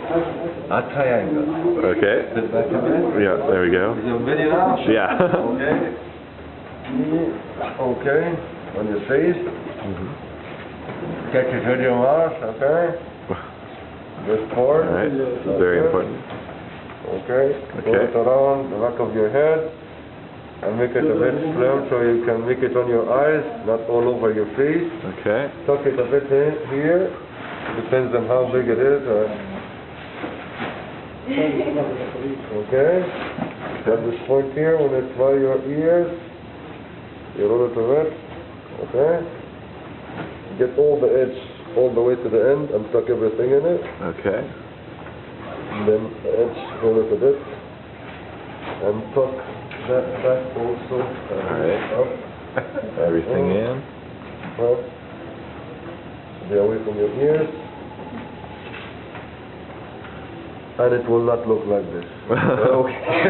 A triangle. Okay. Sit back a bit. Yeah, there we go. Is it ready now? Yeah. Okay. Okay. On your face. Catch it with your mouth. Okay. This part. Alright, this is very important. Okay. Roll it around the back of your head. And make it a bit slim so you can make it on your eyes, not all over your face. Okay. Tuck it a bit in here. Depends on how big it is. Okay. At this point here, when it's by your ears, you roll it a bit. Okay. Get all the edge all the way to the end and tuck everything in it. Okay. And then the edge, roll it a bit. And tuck that back also. Alright. Up. Everything in. Up. Be away from your ears. And it will not look like this. Okay.